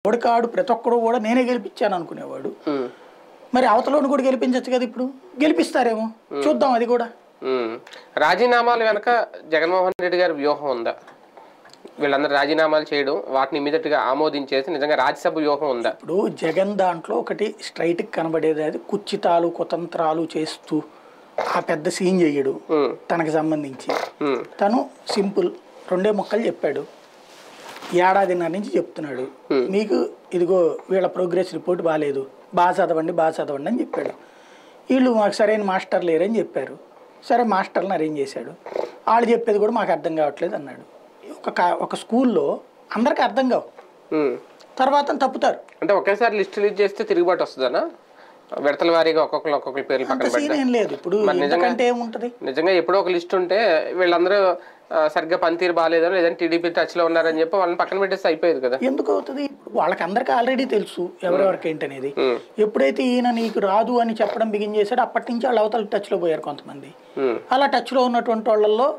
ఓడికాడు ప్రతి ఒక్కడు కూడా నేనే గెలిపించాను అనుకునేవాడు. మరి అవతలోని కూడా గెలిపించచ్చు కదా, ఇప్పుడు గెలిపిస్తారేమో చూద్దాం. అది కూడా రాజీనామాల వెనక జగన్మోహన్ రెడ్డి గారి వ్యూహం ఉందా? వీళ్ళందరూ రాజీనామాలు చేయడం, వాటిని ఇమీడియట్ గా ఆమోదించేసి నిజంగా రాజ్యసభ వ్యూహం ఉందా? ఇప్పుడు జగన్ దాంట్లో ఒకటి స్ట్రైట్ కనబడేది, అది కుచ్చితాలు కుతంత్రాలు చేస్తూ ఆ పెద్ద సీన్ చెయ్యడు తనకు సంబంధించి. తను సింపుల్ 2 ముక్కలు చెప్పాడు. ఏడాదిన్నర నుంచి చెప్తున్నాడు, మీకు ఇదిగో వీళ్ళ ప్రోగ్రెస్ రిపోర్ట్ బాగాలేదు, బాగా చదవండి అని చెప్పాడు. వీళ్ళు మాకు సరైన మాస్టర్ లేరని చెప్పారు. సరే మాస్టర్ని అరేంజ్ చేశాడు. వాళ్ళు చెప్పేది కూడా మాకు అర్థం కావట్లేదు అన్నాడు. ఒక స్కూల్లో అందరికి అర్థం కావు, తర్వాత తప్పుతారు. అంటే ఒకేసారి లిస్ట్ రిలీజ్ చేస్తే తిరుగుబాటు వస్తుందనా? విడతల వారీగా ఒక్కొక్కరి పేర్లు పక్కన పెట్టడం లేదు. ఇప్పుడు నిజంగా ఏముంటది, నిజంగా ఎప్పుడో ఒక లిస్ట్ ఉంటే వీళ్ళందరూ సరిగ్గా పనితీరు బాగాలేదని, లేదంటే టీడీపీ టచ్ లో ఉన్నారని చెప్పి వాళ్ళని పక్కన పెట్టేస్తే అయిపోయేది కదా. ఎందుకు అవుతుంది? వాళ్ళకి అందరికీ ఆల్రెడీ తెలుసు ఎవరెవరికి ఏంటనేది. ఎప్పుడైతే ఈయన నీకు రాదు అని చెప్పడం బిగిన్ చేశాడో అప్పటి నుంచి వాళ్ళు అవతల టచ్ లో పోయారు కొంతమంది. అలా టచ్ లో ఉన్నటువంటి వాళ్ళల్లో